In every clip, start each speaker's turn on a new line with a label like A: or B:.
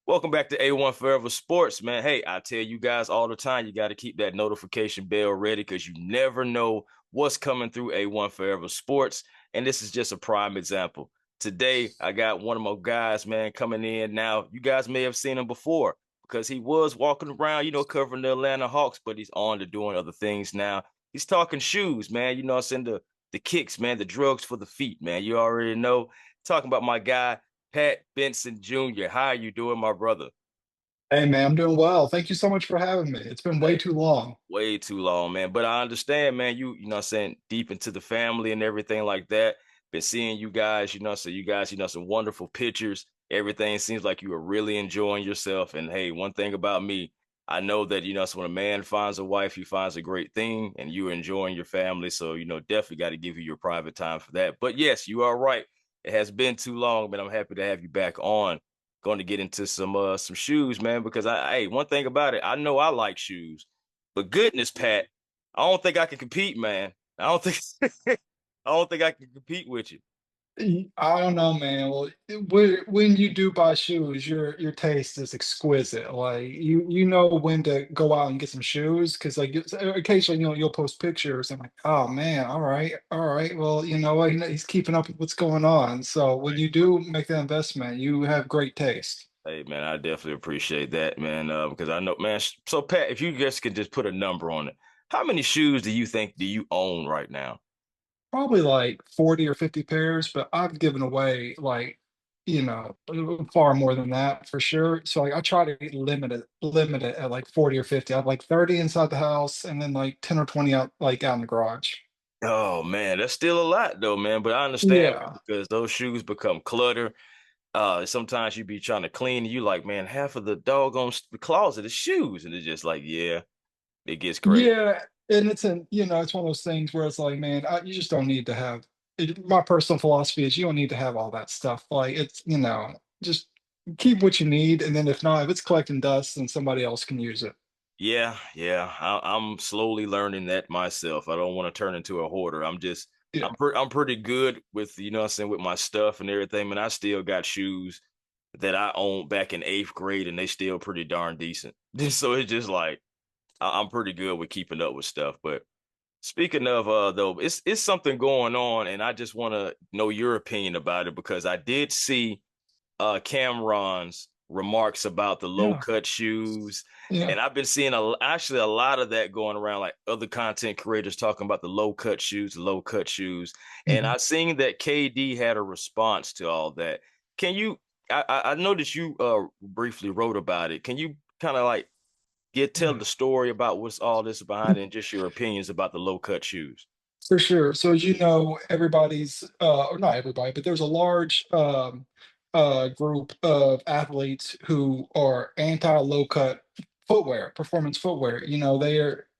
A: Welcome back to A1 Forever Sports, man. Hey, I tell you guys all the time, you got to keep that notification bell ready because you never know what's coming through A1 Forever Sports. And this is just a prime example. Today, I got one of my guys, man, coming in. Now, you guys may have seen him before because he was walking around, covering the Atlanta Hawks, but he's on to doing other things now. He's talking shoes, man. I'm saying the kicks, man, the drugs for the feet, man. You already know. Talking about my guy. Pat Benson Jr. How are you doing, my brother?
B: Hey man, I'm doing well. Thank you so much for having me. It's been way
A: Hey,
B: too long.
A: way too long, man. But I understand, man. You know what I'm saying, deep into the family and everything like that. Been seeing you guys, so you guys, some wonderful pictures. Everything seems like you are really enjoying yourself. And hey, one thing about me, I know that, so when a man finds a wife, he finds a great thing and you're enjoying your family. So, definitely got to give you your private time for that. But yes, you are right. It has been too long, but I'm happy to have you back on. Going to get into some shoes, man, because hey, one thing about it, I know I like shoes. But goodness, Pat, I don't think I can compete, man. I don't think I don't think I can compete with you.
B: I don't know, man. Well, when you do buy shoes, your taste is exquisite. Like you know when to go out and get some shoes because occasionally you'll post pictures and like, oh man, all right. Well, you know what? He's keeping up with what's going on. So when you do make that investment, you have great taste.
A: Hey, man, I definitely appreciate that, man. Because I know, man. So, Pat, if you just could just put a number on it, how many shoes do you own right now?
B: Probably like 40 or 50 pairs, but I've given away like, far more than that for sure. So like I try to limit it at like 40 or 50. I have like 30 inside the house and then like 10 or 20 out in the garage.
A: Oh man, that's still a lot though, man. But I understand
B: Yeah.
A: because those shoes become clutter. Sometimes you be trying to clean, and you like, man, half of the doggone closet is shoes, and it's just like, yeah, it gets crazy.
B: Yeah. And it's one of those things where it's like, man, you just don't need to have my personal philosophy is you don't need to have all that stuff. Like just keep what you need. And then if not, if it's collecting dust, then somebody else can use it.
A: Yeah, yeah. I'm slowly learning that myself. I don't want to turn into a hoarder.
B: Yeah.
A: I'm pretty good with, what I'm saying, with my stuff and everything. Man, I still got shoes that I owned back in eighth grade and they still pretty darn decent. So it's just like I'm pretty good with keeping up with stuff. But speaking of though, it's something going on and I just want to know your opinion about it because I did see Cameron's remarks about the low
B: Yeah.
A: cut shoes.
B: Yeah.
A: And I've been seeing actually a lot of that going around, like other content creators talking about the low cut shoes, the low cut shoes. And
B: Mhm.
A: I seen that KD had a response to all that. Can you? I noticed you briefly wrote about it. Can you kind of like tell
B: Yeah.
A: the story about what's all this behind it and just your opinions about the low cut shoes?
B: For sure. So as you know, everybody's or not everybody, but there's a large group of athletes who are anti-low cut footwear, performance footwear.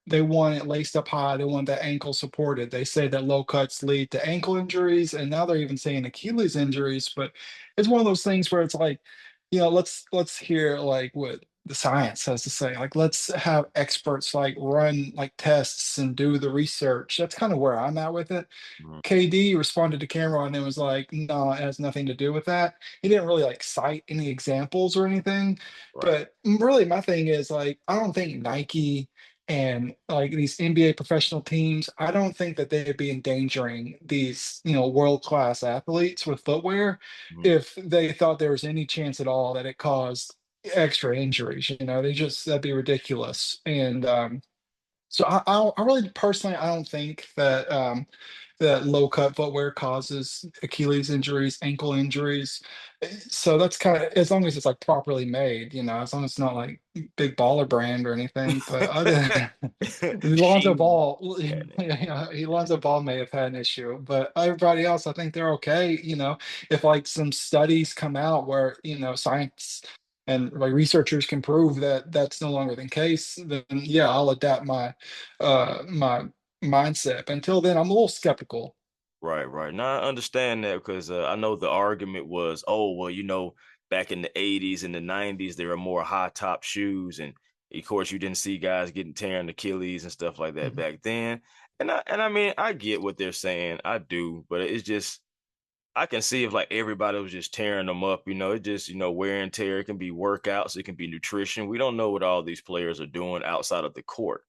B: They want it laced up high, they want that ankle supported. They say that low cuts lead to ankle injuries, and now they're even saying Achilles injuries. But it's one of those things where it's like, let's hear like what the science has to say. Like, let's have experts like run like tests and do the research. That's kind of where I'm at with it.
A: Mhm.
B: KD responded to Cameron and was like, "No, it has nothing to do with that." He didn't really like cite any examples or anything.
A: Right.
B: But really, my thing is like, I don't think Nike and like these NBA professional teams, I don't think that they'd be endangering these, world-class athletes with footwear
A: Mhm.
B: if they thought there was any chance at all that it caused extra injuries. That'd be ridiculous. And so I really personally, I don't think that low cut footwear causes Achilles injuries, ankle injuries. So that's kind of as long as it's like properly made, as long as it's not like big baller brand or anything. But other Lonzo
A: She.
B: Ball, Lonzo Ball may have had an issue, but everybody else, I think they're okay. If like some studies come out where science and like researchers can prove that that's no longer the case, then yeah, I'll adapt my mindset. But until then, I'm a little skeptical.
A: Right, right. Now I understand that because I know the argument was, oh, well, back in the 80s and the 90s, there were more high top shoes. And of course, you didn't see guys getting tearing Achilles and stuff like that
B: Mhm.
A: back then. And I mean, I get what they're saying. I do, but it's just I can see if like everybody was just tearing them up, it just, wear and tear. It can be workouts, it can be nutrition. We don't know what all these players are doing outside of the court.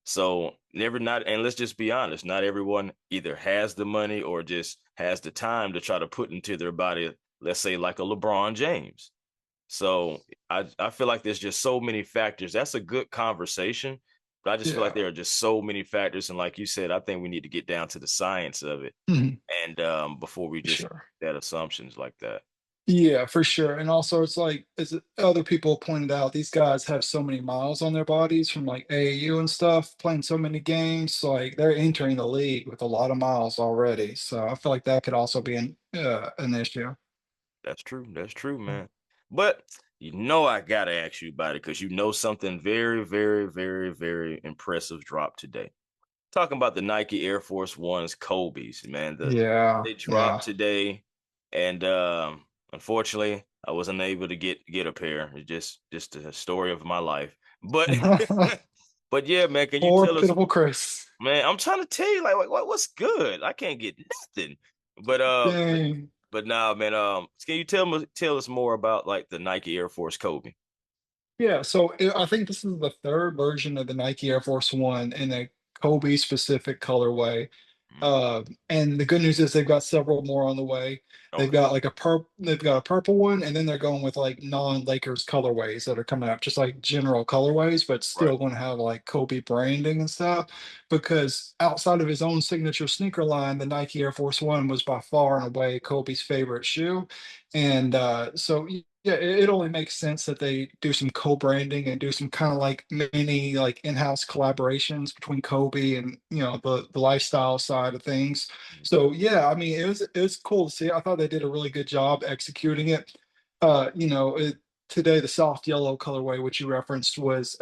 A: So never not, and let's just be honest, not everyone either has the money or just has the time to try to put into their body, let's say like a LeBron James. So I feel like there's just so many factors. That's a good conversation, but I just feel like
B: Yeah,
A: there are just so many factors. And like you said, I think we need to get down to the science of it,
B: mhm,
A: and before we
B: for
A: just
B: sure.
A: that assumptions like that.
B: Yeah, for sure. And also, it's like, as other people pointed out, these guys have so many miles on their bodies from like AAU and stuff, playing so many games. So, like, they're entering the league with a lot of miles already. So, I feel like that could also be an issue.
A: That's true. That's true, man. But I gotta ask you about it because something very, very, very, very impressive dropped today. Talking about the Nike Air Force Ones Kobe's, man.
B: Yeah,
A: They dropped
B: yeah.
A: today, and unfortunately, I wasn't able to get a pair. It's just a story of my life. But but yeah, man, can you
B: Poor
A: tell us,
B: pitiful Chris.
A: man? I'm trying to tell you, like what's good? I can't get nothing. But
B: Dang.
A: but nah, man. Can you tell us more about like the Nike Air Force Kobe?
B: Yeah, so I think this is the third version of the Nike Air Force One in a Kobe specific colorway.
A: Mm,
B: And the good news is they've got several more on the way.
A: okay,
B: They've got a purple one, and then they're going with like non-Lakers colorways that are coming up, just like general colorways, but
A: right.
B: still going to have like Kobe branding and stuff. Because outside of his own signature sneaker line, the Nike Air Force One was by far and away Kobe's favorite shoe. And yeah, it only makes sense that they do some co-branding and do some kind of like mini like in-house collaborations between Kobe and the lifestyle side of things.
A: Mm,
B: So yeah, I mean it was cool to see. I thought they did a really good job executing it. Today the soft yellow colorway which you referenced was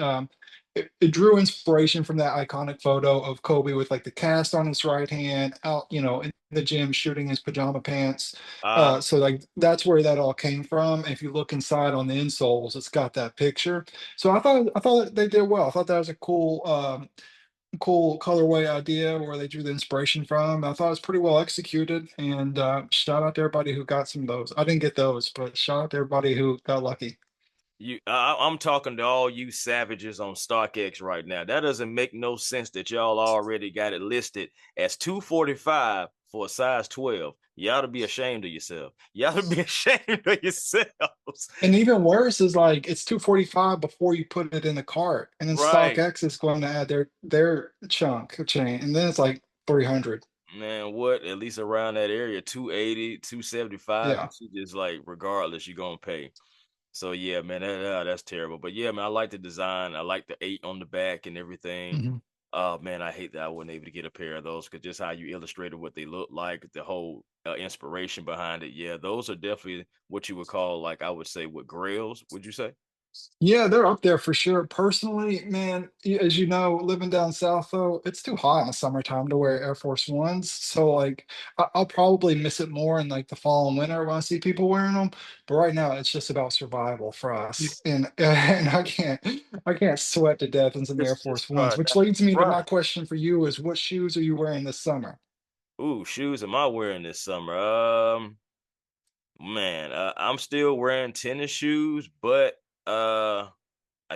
B: it drew inspiration from that iconic photo of Kobe with like the cast on his right hand out, in the gym shooting his pajama pants.
A: Uh,
B: So like that's where that all came from. If you look inside on the insoles, it's got that picture. So I thought they did well. I thought that was a cool colorway idea where they drew the inspiration from. I thought it was pretty well executed. And shout out to everybody who got some of those. I didn't get those, but shout out to everybody who got lucky.
A: I'm talking to all you savages on StockX right now. That doesn't make no sense that y'all already got it listed as 245 for a size 12. You ought to be ashamed of yourself. You ought to be ashamed of yourselves.
B: And even worse is like it's 245 before you put it in the cart, and then
A: Right.
B: StockX is going to add their chunk of chain, and then it's like 300.
A: Man, what? At least around that area, 280, 275.
B: Yeah.
A: You should just like, regardless, you're gonna pay. So yeah, man, that's terrible. But yeah, man, I like the design. I like the 8 on the back and everything.
B: Mhm.
A: Oh man, I hate that I wasn't able to get a pair of those because just how you illustrated what they look like, the whole inspiration behind it. Yeah, those are definitely what you would call, like, I would say, what grails, would you say?
B: Yeah, they're up there for sure. Personally, man, as you know, living down south though, it's too hot in the summertime to wear Air Force Ones. So like, I'll probably miss it more in like the fall and winter when I see people wearing them. But right now, it's just about survival for us, and and I can't sweat to death in some Air
A: Just
B: Force Ones.
A: try
B: Which
A: not
B: leads me to
A: right.
B: my question for you: is what shoes are you wearing this summer?
A: Ooh, shoes am I wearing this summer? Man, I'm still wearing tennis shoes, but uh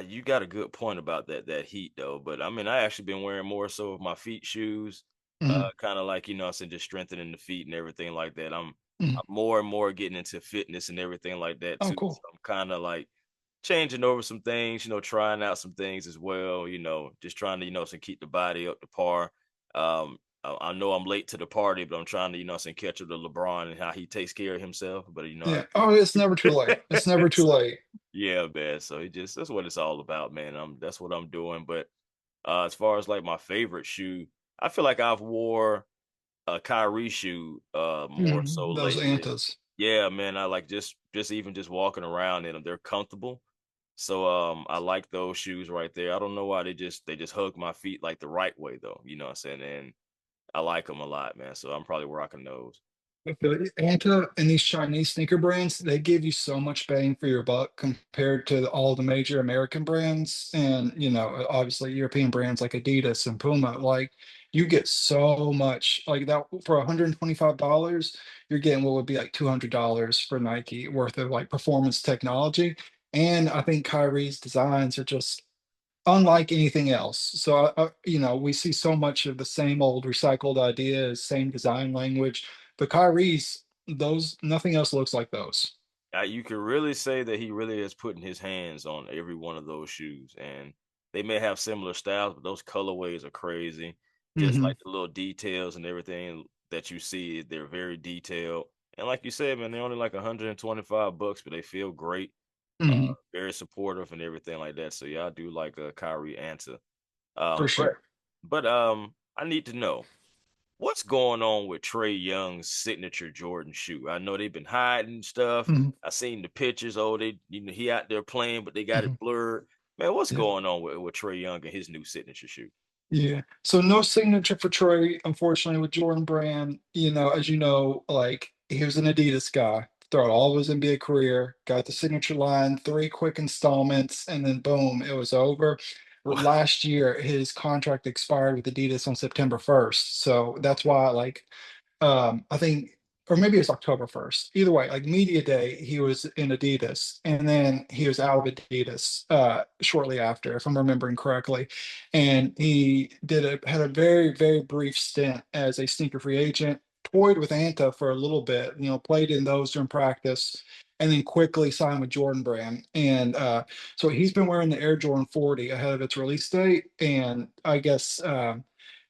A: you got a good point about that heat though. But I mean, I actually been wearing more so of my feet shoes,
B: Mhm,
A: kind of like I said, just strengthening the feet and everything like that.
B: mhm.
A: I'm more and more getting into fitness and everything like that
B: Oh,
A: too. So
B: cool.
A: I'm kind of like changing over some things, trying out some things as well. Just trying to keep the body up to par. I know I'm late to the party, but I'm trying to catch up to LeBron and how he takes care of himself. But
B: Yeah. Oh, it's never too late. It's never too
A: so
B: late.
A: yeah, man. So that's what it's all about, man. That's what I'm doing. But as far as like my favorite shoe, I feel like I've wore a Kyrie shoe more so
B: Those
A: lately.
B: Antas.
A: Yeah, man. I like just even just walking around in them. They're comfortable. So I like those shoes right there. I don't know why they just hug my feet like the right way though. You know what I'm saying? And I like them a lot, man. So I'm probably rocking those.
B: I feel you. Anta and these Chinese sneaker brands, they give you so much bang for your buck compared to all the major American brands and, obviously European brands like Adidas and Puma. Like you get so much like that for $125, you're getting what would be like $200 for Nike worth of like performance technology. And I think Kyrie's designs are just unlike anything else. So, we see so much of the same old recycled ideas, same design language, but Kyrie's, those, nothing else looks like those.
A: You can really say that he really is putting his hands on every one of those shoes, and they may have similar styles, but those colorways are crazy. Just
B: Hmm.
A: like the little details and everything that you see, they're very detailed. And like you said, man, they're only like 125 bucks, but they feel great.
B: Hmm.
A: Very supportive and everything like that. So yeah, I do like a Kyrie answer.
B: For
A: Um, but
B: sure.
A: but I need to know. What's going on with Trey Young's signature Jordan shoe? I know they've been hiding stuff.
B: Hmm.
A: I seen the pictures. Oh, he out there playing, but they got
B: Hmm.
A: it blurred. Man, what's
B: Yeah.
A: going on with Trey Young and his new signature shoe?
B: Yeah. So no signature for Trey, unfortunately, with Jordan Brand. As you know, like he was an Adidas guy throughout all of his NBA career, got the signature line, three quick installments, and then boom, it was over. Last year, his contract expired with Adidas on September 1st. So that's why, like, I think, or maybe it's October 1st. Either way, like media day, he was in Adidas, and then he was out of Adidas shortly after, if I'm remembering correctly. And he had a very, very brief stint as a sneaker free agent, toyed with Anta for a little bit, played in those during practice, and then quickly signed with Jordan Brand. And so he's been wearing the Air Jordan 40 ahead of its release date. And I guess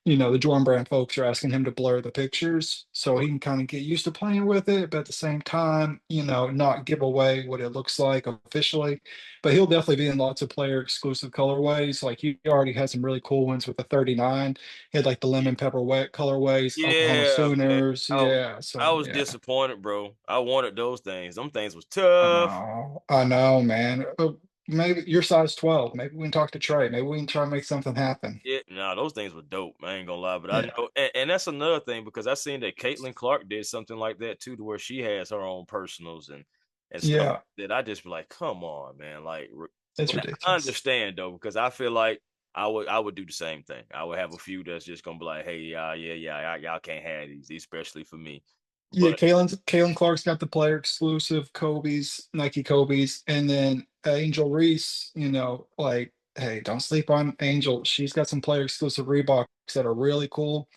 B: the Jordan Brand folks are asking him to blur the pictures so he can kind of get used to playing with it, but at the same time, not give away what it looks like officially. But he'll definitely be in lots of player exclusive colorways. Like he already had some really cool ones with the 39. He had like the
A: Yeah,
B: lemon pepper wet colorways, Oklahoma
A: yeah, man.
B: Sooners. Yeah. So
A: I was
B: yeah.
A: disappointed, bro. I wanted those things. Them things was
B: I
A: tough.
B: know. I know, man. Maybe you're size 12. Maybe we can talk to Trey. Maybe we can try and make something happen.
A: Yeah, nah, those things were dope. I ain't gonna lie, but I
B: Yeah.
A: know, and that's another thing because I seen that Caitlin Clark did something like that too, to where she has her own personals and stuff
B: Yeah.
A: that I just be like, come on, man,
B: It's
A: like I
B: ridiculous.
A: understand though because I feel like I would do the same thing. I would have a few that's just gonna be like, hey, y'all can't have these, especially for me.
B: Yeah,
A: But
B: Kalen Clark's got the player exclusive Kobe's, Nike Kobe's, and then Angel Reese, like, hey, don't sleep on Angel. She's got some player exclusive Reeboks that are really cool,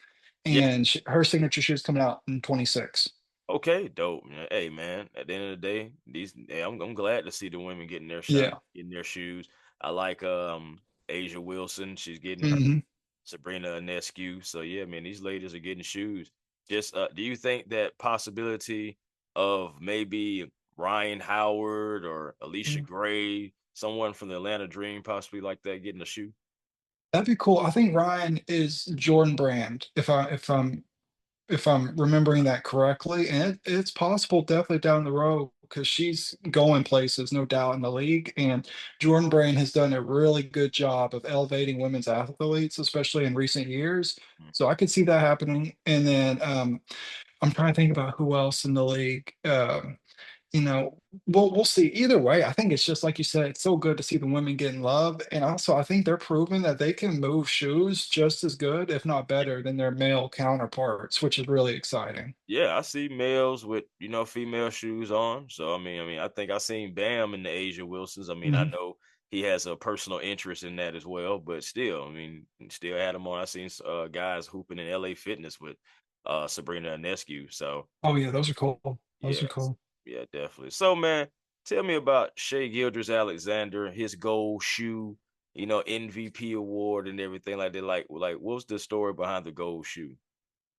A: yeah,
B: and her signature shoe is coming out in 26.
A: okay, dope. Man. Hey, man. At the end of the day, I'm glad to see the women getting their shine,
B: Yeah.
A: getting their shoes. I like Asia Wilson. She's getting her
B: Hmm.
A: Sabrina Ionescu. So yeah, man, these ladies are getting shoes. Just do you think that possibility of maybe Ryan Howard or Alicia Gray, someone from the Atlanta Dream, possibly like that, getting a shoe?
B: That'd be cool. I think Ryan is Jordan Brand, if I'm remembering that correctly, and it's possible definitely down the road because she's going places, no doubt, in the league. And Jordan Brand has done a really good job of elevating women's athletes, especially in recent years.
A: Mm.
B: So I could see that happening. And then I'm trying to think about who else in the league. You know, we'll see. Either way, I think it's just like you said, it's so good to see the women getting love. And also, I think they're proving that they can move shoes just as good, if not better, than their male counterparts, which is really exciting.
A: Yeah, I see males with female shoes on. So I think I seen Bam in the Asia Wilsons. I mean, I
B: Mhm.
A: know he has a personal interest in that as well, but still, still had him on. I seen guys hooping in LA Fitness with Sabrina Ionescu. So
B: Oh yeah, those are cool. Those
A: yeah,
B: are cool.
A: yeah, definitely. So man, tell me about Shea Gilders Alexander, his gold shoe, MVP award and everything like that. Like what's the story behind the gold shoe?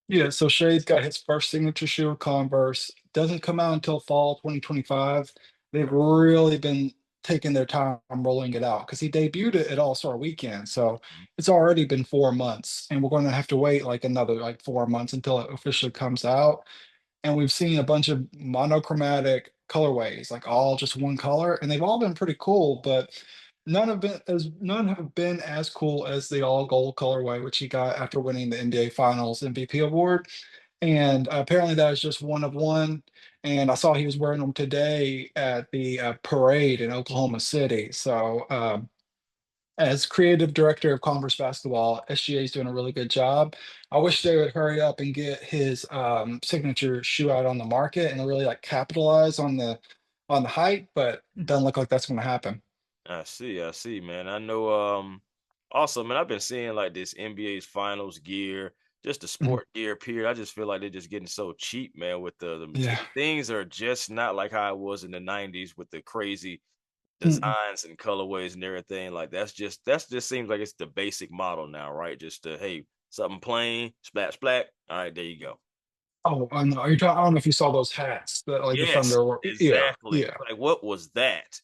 B: Yeah, so Shay's got his first signature shoe with Converse. Doesn't come out until fall 2025. They've really been taking their time rolling it out because he debuted it at All-Star Weekend. So it's already been 4 months, and we're going to have to wait like another like 4 months until it officially comes out. And we've seen a bunch of monochromatic colorways, like all just one color, and they've all been pretty cool, but none have been as cool as the all gold colorway, which he got after winning the NBA Finals MVP award. and apparently that was just one of one. And I saw he was wearing them today at the parade in Oklahoma City. So as creative director of Converse basketball, SGA is doing a really good job. I wish they would hurry up and get his signature shoe out on the market and really like capitalize on the hype, but doesn't look like that's going to happen.
A: I see, man. I know also, man, I've been seeing like this NBA's finals gear, just the
B: Mhm.
A: sport gear period. I just feel like they're just getting so cheap, man, with the
B: Yeah.
A: material. Things are just not like how it was in the 90s with the crazy
B: Mm-mm.
A: designs and colorways and everything. Like that's just seems like it's the basic model now, right? Just hey, something plain, splat splat. All right, there you go.
B: Oh, I know. You're talking, I don't know if you saw those hats that like the
A: Yes,
B: Thunder were. Yeah,
A: exactly.
B: yeah.
A: Like what was that?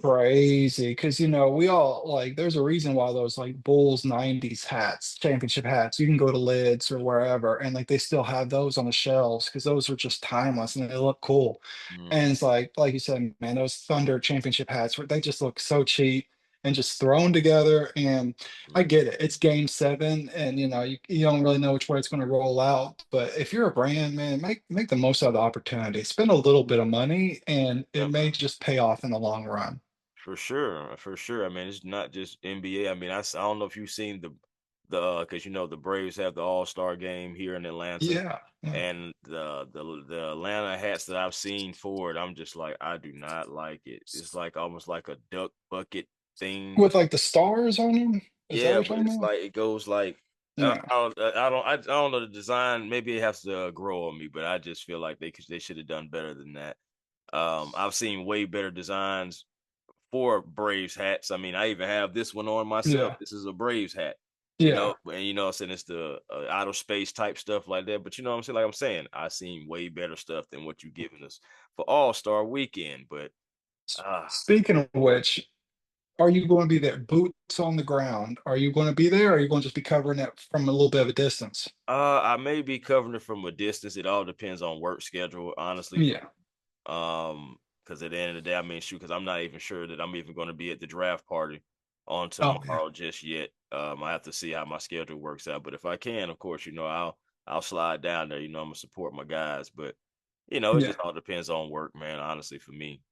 B: Crazy, because we all like. There's a reason why those like Bulls '90s hats, championship hats. You can go to Lids or wherever, and like they still have those on the shelves because those are just timeless and they look cool.
A: Mm,
B: And it's like you said, man, those Thunder championship hats, they just look so cheap and just thrown together. And I
A: mm,
B: get it. It's game seven, and you don't really know which way it's going to roll out. But if you're a brand, man, make the most out of the opportunity. Spend a little bit of money, and it
A: yeah,
B: may
A: man.
B: just pay off in the long run.
A: For sure, for sure. I mean, it's not just NBA. I mean, I don't know if you've seen the because the Braves have the All-Star game here in Atlanta,
B: Yeah, yeah.
A: and the Atlanta hats that I've seen for it, I'm just like, I do not like it. It's like almost like a duck bucket thing.
B: With like the stars on them? Is that what
A: Yeah,
B: you're
A: but
B: talking
A: it's
B: about?
A: like it goes like
B: Yeah.
A: I don't know the design. Maybe it has to grow on me, but I just feel like they should have done better than that. I've seen way better designs for Braves hats. I mean, I even have this one on myself.
B: Yeah.
A: This is a Braves hat,
B: Yeah.
A: and I'm saying it's the outer space type stuff like that. But you know what I'm saying? Like I'm saying, I seen way better stuff than what you giving us for All Star Weekend. But ah,
B: Speaking of which, are you going to be there? Boots on the ground. Are you going to be there? Or are you going to just be covering it from a little bit of a distance?
A: I may be covering it from a distance. It all depends on work schedule, honestly.
B: Yeah.
A: Because at the end of the day, I mean, shoot, because I'm not even sure that I'm even going to be at the draft party on
B: Oh, yeah.
A: tomorrow just yet. I have to see how my schedule works out. But if I can, of course, I'll slide down there. I'm gonna support my guys. But it
B: Yeah.
A: just all depends on work, man. Honestly, for me.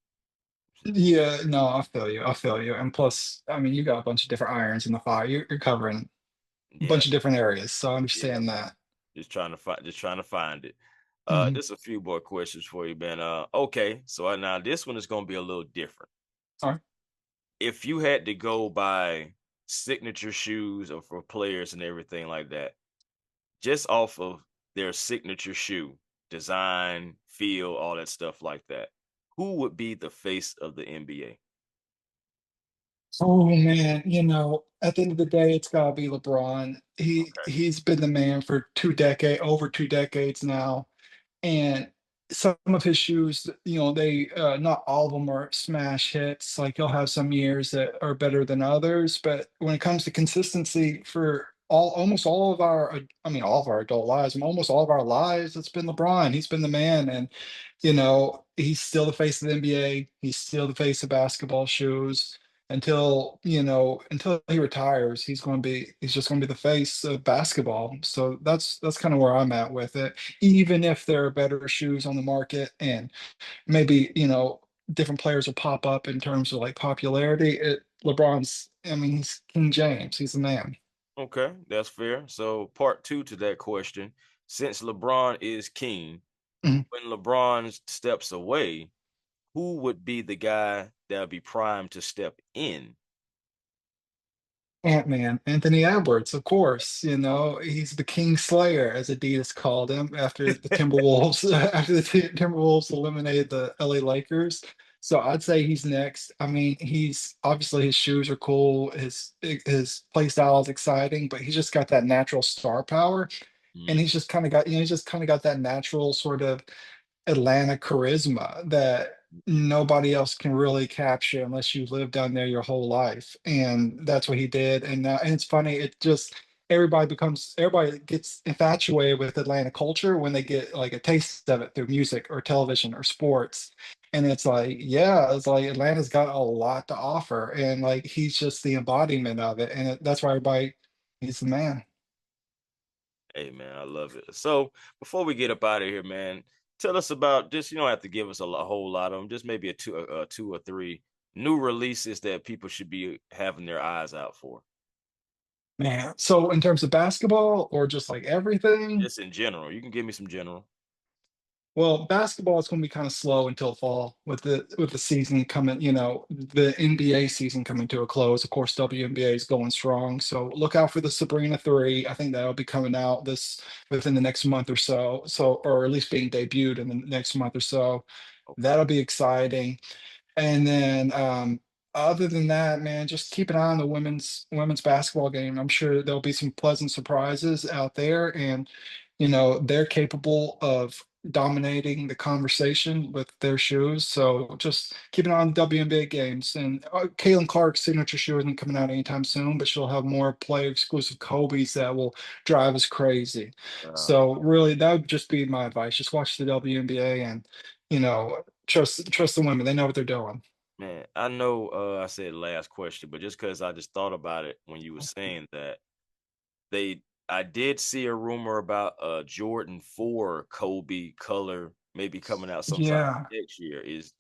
B: Yeah. No, I feel you. I feel you. And plus, I mean, you got a bunch of different irons in the fire. You're covering a
A: Yeah,
B: bunch of different areas. So I
A: yeah,
B: understand
A: man.
B: that.
A: Just trying to find it.
B: Mhm.
A: Just a few more questions for you, man. Okay, so now this one is gonna be a little different.
B: All right.
A: If you had to go by signature shoes or for players and everything like that, just off of their signature shoe, design, feel, all that stuff like that, who would be the face of the NBA?
B: Oh man, at the end of the day, it's gotta be LeBron.
A: Okay.
B: He's been the man for over 2 decades now. And some of his shoes, they not all of them are smash hits. Like he'll have some years that are better than others, but when it comes to consistency for almost all of our, I mean, all of our adult lives, almost all of our lives, it's been LeBron. He's been the man, and he's still the face of the NBA. He's still the face of basketball shoes until he retires. He's just going to be the face of basketball. So that's kind of where I'm at with it, even if there are better shoes on the market and maybe, different players will pop up in terms of like popularity. LeBron's, I mean, he's King James. He's the man.
A: Okay, that's fair. So part two to that question, since LeBron is king,
B: Mhm.
A: when LeBron steps away, who would be the guy that would be primed to step in?
B: Ant-Man, Anthony Edwards, of course. He's the King Slayer, as Adidas called him after the Timberwolves after the Timberwolves eliminated the LA Lakers. So I'd say he's next. I mean, he's obviously his shoes are cool, his play style is exciting, but he's just got that natural star power, and
A: Mm,
B: he's just kind of got that natural sort of Atlanta charisma that nobody else can really capture unless you live down there your whole life. And that's what he did. And it's funny, everybody gets infatuated with Atlanta culture when they get like a taste of it through music or television or sports. And it's like, yeah, it's like Atlanta's got a lot to offer. And like he's just the embodiment of it. And that's why he's the man.
A: Hey man, I love it. So before we get up out of here, man, tell us about just you don't have to give us a whole lot of them, just maybe a two or three new releases that people should be having their eyes out for.
B: Man, so in terms of basketball or just like everything,
A: Just in general. You can give me some general.
B: well, basketball is gonna be kinda slow until fall with the season coming, the NBA season coming to a close. Of course, WNBA is going strong, so look out for the Sabrina 3. I think that'll be coming out this within the next month or so, or at least being debuted in the next month or so.
A: Okay.
B: That'll be exciting. And then, other than that, man, just keep an eye on the women's basketball game. I'm sure there'll be some pleasant surprises out there, and they're capable of dominating the conversation with their shoes. So just keep an eye on WNBA games. And Caitlin Clark's signature shoe isn't coming out anytime soon, but she'll have more player exclusive Kobe's that will drive us crazy.
A: Uh,
B: So really, that would just be my advice. Just watch the WNBA and trust the women. They know what they're doing.
A: man, I know I said last question, but just because I just thought about it when you were saying that, they I did see a rumor about Jordan 4 Kobe color maybe coming out sometime
B: Yeah.
A: next year. Is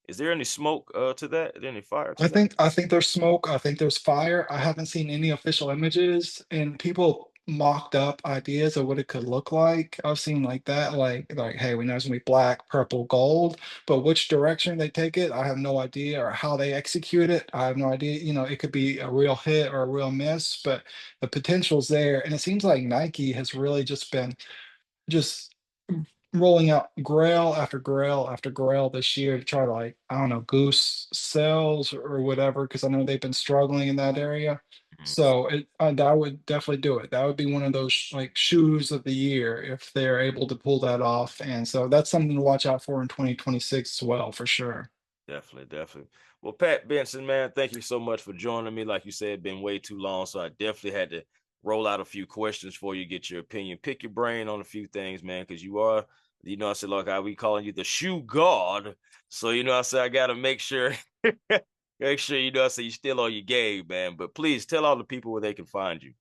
A: there any smoke to that? Is there any fire
B: I
A: to that?
B: think I think there's smoke, I think there's fire. I haven't seen any official images, and people mocked up ideas of what it could look like. I've seen like that, like, hey, we know it's gonna be black, purple, gold, but which direction they take it, I have no idea, or how they execute it, I have no idea. It could be a real hit or a real miss, but the potential's there, and it seems like Nike has really just been just rolling out grail after grail after grail this year to try to, like, I don't know, goose sales or whatever, because I know they've been struggling in that area.
A: Mhm.
B: So that would definitely do it. That would be one of those like shoes of the year if they're able to pull that off. And so that's something to watch out for in 2026 as well, for sure.
A: Definitely, definitely. Well, Pat Benson, man, thank you so much for joining me. Like you said, been way too long, so I definitely had to roll out a few questions for you, get your opinion, pick your brain on a few things, man, because you are, I said, like I we calling you the shoe god. So, I said I gotta make sure, make sure, I said you still on your game, man. But please tell all the people where they can find you.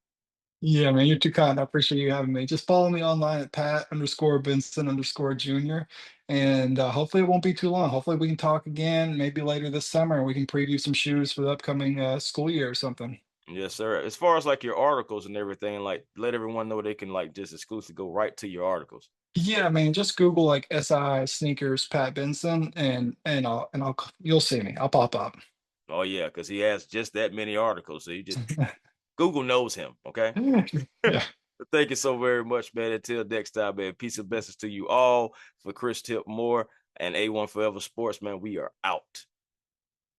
B: Yeah, man, you're too kind. I appreciate you having me. Just follow me online at Pat_Benson_Jr. And hopefully it won't be too long. Hopefully we can talk again, maybe later this summer, and we can preview some shoes for the upcoming school year or something.
A: Yes, sir. As far as like your articles and everything, like let everyone know they can like just exclusively go right to your articles.
B: Yeah, man, just Google like SI sneakers Pat Benson, and you'll see me. I'll pop up.
A: Oh yeah, because he has just that many articles. So you just Google knows him. Okay.
B: Yeah.
A: Thank you so very much, man. Until next time, man. Peace and blessings to you all. For Chris Tip Moore and A1 Forever Sports, man. We are out.